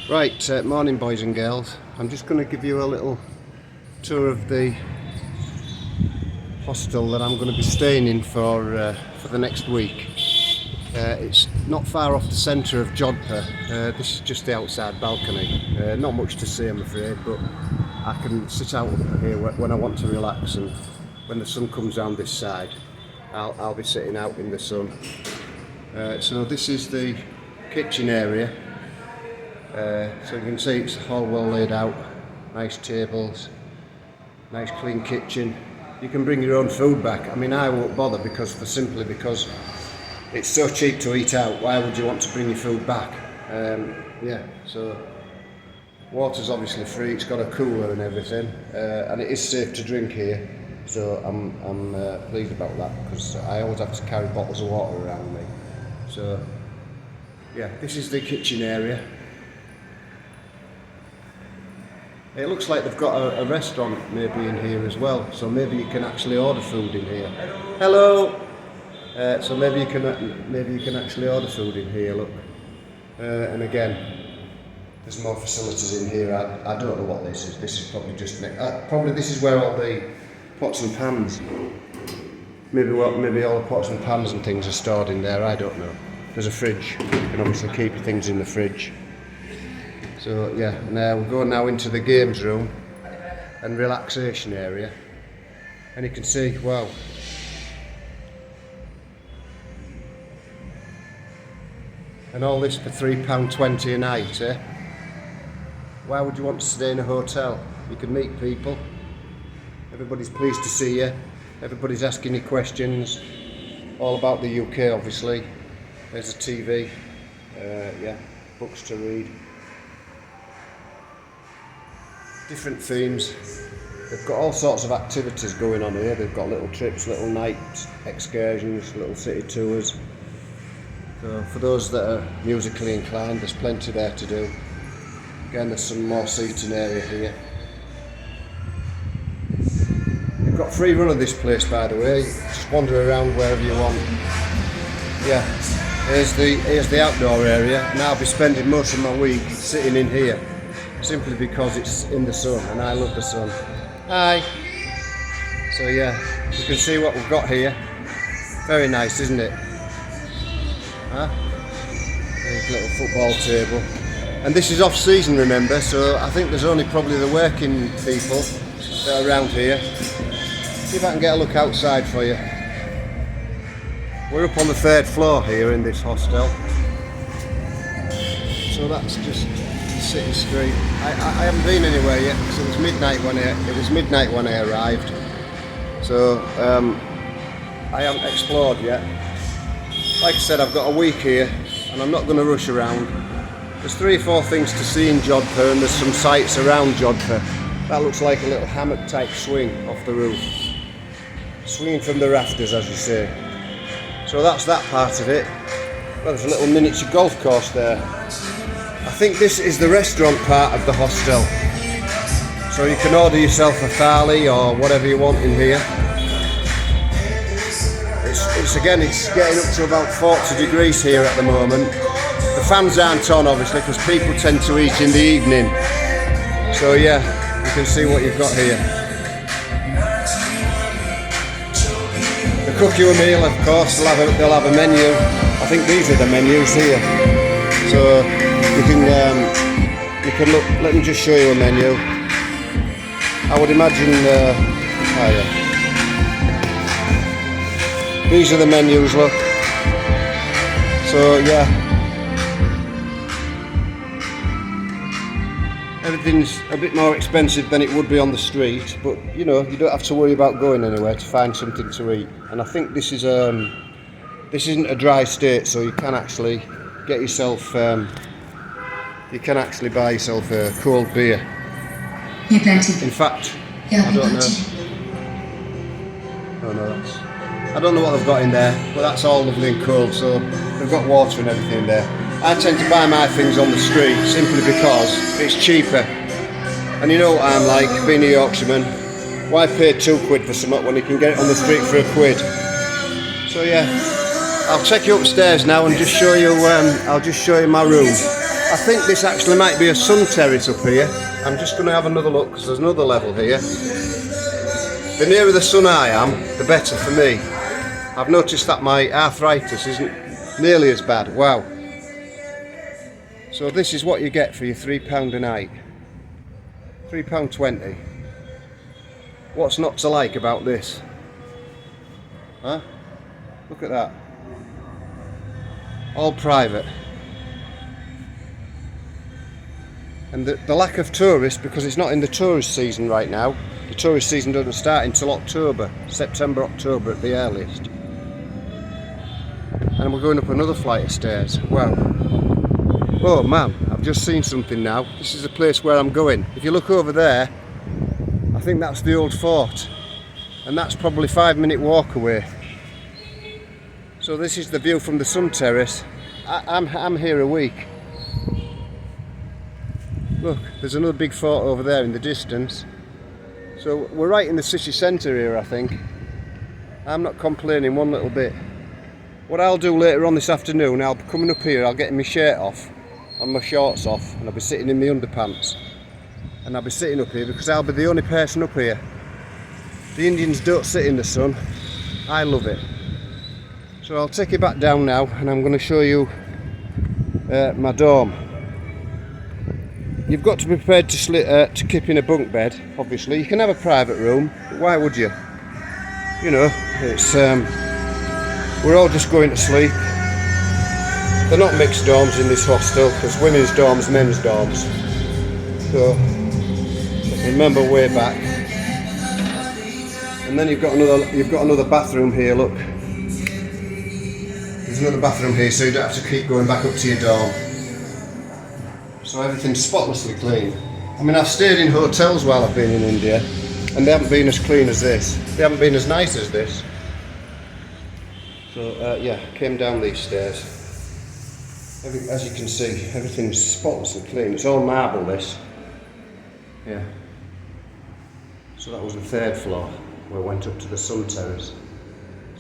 Right, morning boys and girls. I'm just going to give you a little tour of the hostel that I'm going to be staying in for the next week. It's not far off the centre of Jodhpur. This is just the outside balcony. Not much to see, I'm afraid, but I can sit out here when I want to relax, and when the sun comes down this side, I'll be sitting out in the sun. So this is the kitchen area. So you can see it's all well laid out, nice tables, nice clean kitchen. You can bring your own food back. I mean, I won't bother simply because it's so cheap to eat out. Why would you want to bring your food back? Yeah, so water's obviously free. It's got a cooler and everything, and it is safe to drink here. So I'm pleased about that, because I always have to carry bottles of water around me. So yeah, this is the kitchen area. It looks like they've got a restaurant maybe in here as well, so maybe you can actually order food in here. Hello. So maybe you can actually order food in here. Look, and again, there's more facilities in here. I don't know what this is. This is probably just probably this is where all the pots and pans. Maybe all the pots and pans and things are stored in there. I don't know. There's a fridge. You can obviously keep your things in the fridge. So yeah, now we're going now into the games room and relaxation area, and you can see, wow, and all this for £3.20 a night, eh? Why would you want to stay in a hotel? You can meet people, everybody's pleased to see you, everybody's asking you questions, all about the UK obviously. There's a TV, yeah, books to read. Different themes. They've got all sorts of activities going on here. They've got little trips, little night excursions, little city tours. So for those that are musically inclined, there's plenty there to do. Again, there's some more seating area here. You've got free run of this place, by the way. Just wander around wherever you want. Yeah, here's the outdoor area, and I'll be spending most of my week sitting in here, simply because it's in the sun, and I love the sun. Hi! So yeah, you can see what we've got here. Very nice, isn't it? Huh? There's a little football table. And this is off season, remember, so I think there's only probably the working people that are around here. See if I can get a look outside for you. We're up on the 3rd floor here in this hostel. So that's just city street. I haven't been anywhere yet because it was midnight when I arrived. So I haven't explored yet. Like I said, I've got a week here and I'm not going to rush around. There's 3 or 4 things to see in Jodhpur, and there's some sights around Jodhpur. That looks like a little hammock type swing off the roof. Swinging from the rafters, as you say. So that's that part of it. Well, there's a little miniature golf course there. I think this is the restaurant part of the hostel, so you can order yourself a thali or whatever you want in here. It's getting up to about 40 degrees here at the moment. The fans aren't on obviously because people tend to eat in the evening. So yeah, you can see what you've got here. They cook you a meal, of course. They'll have a menu. I think these are the menus here. So you can look. Let me just show you a menu. I would imagine. Yeah. These are the menus. Look. So yeah, everything's a bit more expensive than it would be on the street, but you know, you don't have to worry about going anywhere to find something to eat. And I think this isn't a dry state, so you can actually get yourself. You can actually buy yourself a cold beer. In fact, I don't know. Oh no, I don't know what they've got in there, but that's all lovely and cold. So they've got water and everything in there. I tend to buy my things on the street simply because it's cheaper. And you know what I'm like, being a Yorkshireman. Why pay £2 for something when you can get it on the street for £1? So yeah, I'll take you upstairs now and just show you. I'll just show you my room. I think this actually might be a sun terrace up here. I'm just going to have another look because there's another level here. The nearer the sun I am, the better for me. I've noticed that my arthritis isn't nearly as bad. Wow. So this is what you get for your £3 a night. £3.20. What's not to like about this? Huh? Look at that. All private. And the lack of tourists, because it's not in the tourist season right now. The tourist season doesn't start until October, September, October at the earliest. And we're going up another flight of stairs. Wow. Oh man, I've just seen something now. This is the place where I'm going. If you look over there, I think that's the old fort. And that's probably 5-minute walk away. So this is the view from the sun terrace. I'm here a week. Look, there's another big fort over there in the distance. So we're right in the city centre here, I think. I'm not complaining one little bit. What I'll do later on this afternoon, I'll be coming up here, I'll get my shirt off and my shorts off, and I'll be sitting in my underpants. And I'll be sitting up here because I'll be the only person up here. The Indians don't sit in the sun. I love it. So I'll take you back down now and I'm going to show you my dorm. You've got to be prepared to keep in a bunk bed, obviously. You can have a private room, but why would you? You know, it's we're all just going to sleep. They're not mixed dorms in this hostel. There's women's dorms, men's dorms. So remember way back. And then you've got another bathroom here. Look, there's another bathroom here, so you don't have to keep going back up to your dorm. So everything's spotlessly clean. I mean, I've stayed in hotels while I've been in India, and they haven't been as clean as this. They haven't been as nice as this. So yeah, came down these stairs. As you can see, everything's spotlessly clean. It's all marble, this. Yeah. So that was the 3rd floor, where we went up to the sun terrace.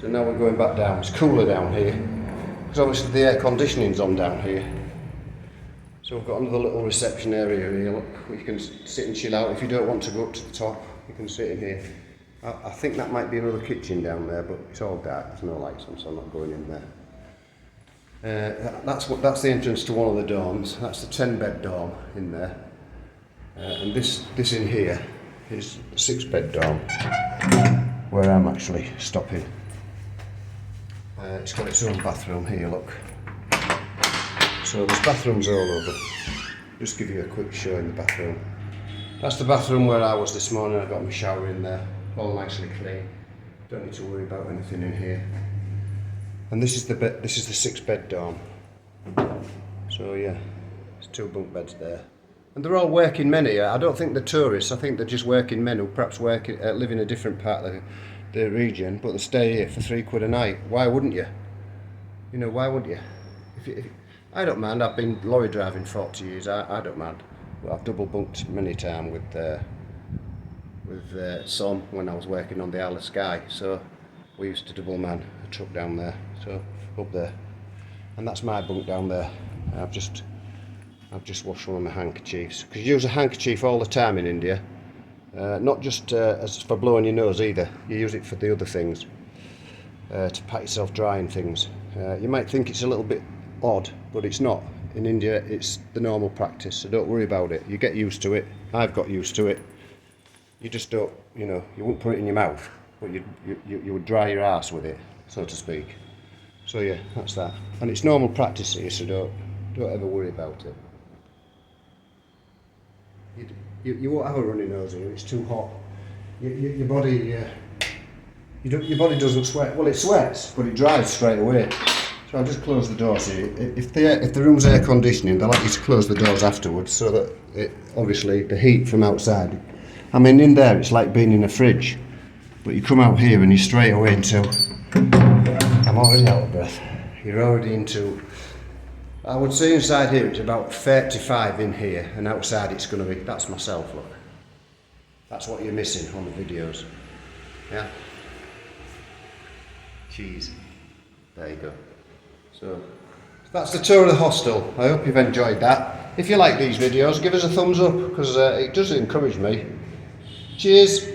So now we're going back down. It's cooler down here, because obviously the air conditioning's on down here. So we've got another little reception area here, look, where you can sit and chill out. If you don't want to go up to the top, you can sit in here. I think that might be another kitchen down there, but it's all dark, there's no lights on, so I'm not going in there. That's the entrance to one of the dorms. That's the 10-bed dorm in there. And this in here is a 6-bed dorm, where I'm actually stopping. It's got its own bathroom here, look. So there's bathrooms all over. Just give you a quick show in the bathroom. That's the bathroom where I was this morning. I got my shower in there, all nicely clean. Don't need to worry about anything in here. And this is the 6-bed dorm. So yeah, there's 2 bunk beds there. And they're all working men here. I don't think they're tourists. I think they're just working men who perhaps live in a different part of the region, but they stay here for £3 a night. Why wouldn't you? You know, why would you? I don't mind. I've been lorry driving 40 years. I don't mind. Well, I've double bunked many times with Son when I was working on the Isle of Skye. So we used to double man a truck down there. So up there, and that's my bunk down there. I've just washed one of my handkerchiefs, because you use a handkerchief all the time in India. Not just as for blowing your nose either. You use it for the other things, to pat yourself dry and things. You might think it's a little bit odd, but it's not. In India, it's the normal practice, so don't worry about it. You get used to it. I've got used to it. You just don't, you know, you wouldn't put it in your mouth, but you would dry your arse with it, so to speak. So yeah, that's that. And it's normal practice here, so don't ever worry about it. You won't have a runny nose here. It's too hot. Your body, your body doesn't sweat. Well, it sweats, but it dries straight away. So I'll just close the doors here. If the room's air conditioning, they like you to close the doors afterwards, so that obviously the heat from outside. I mean, in there it's like being in a fridge, but you come out here and you're straight away into. I'm already out of breath. You're already into. I would say inside here it's about 35 in here, and outside it's going to be. That's myself. Look. That's what you're missing on the videos. Yeah. Cheese. There you go. So that's the tour of the hostel. I hope you've enjoyed that. If you like these videos, give us a thumbs up because it does encourage me. Cheers.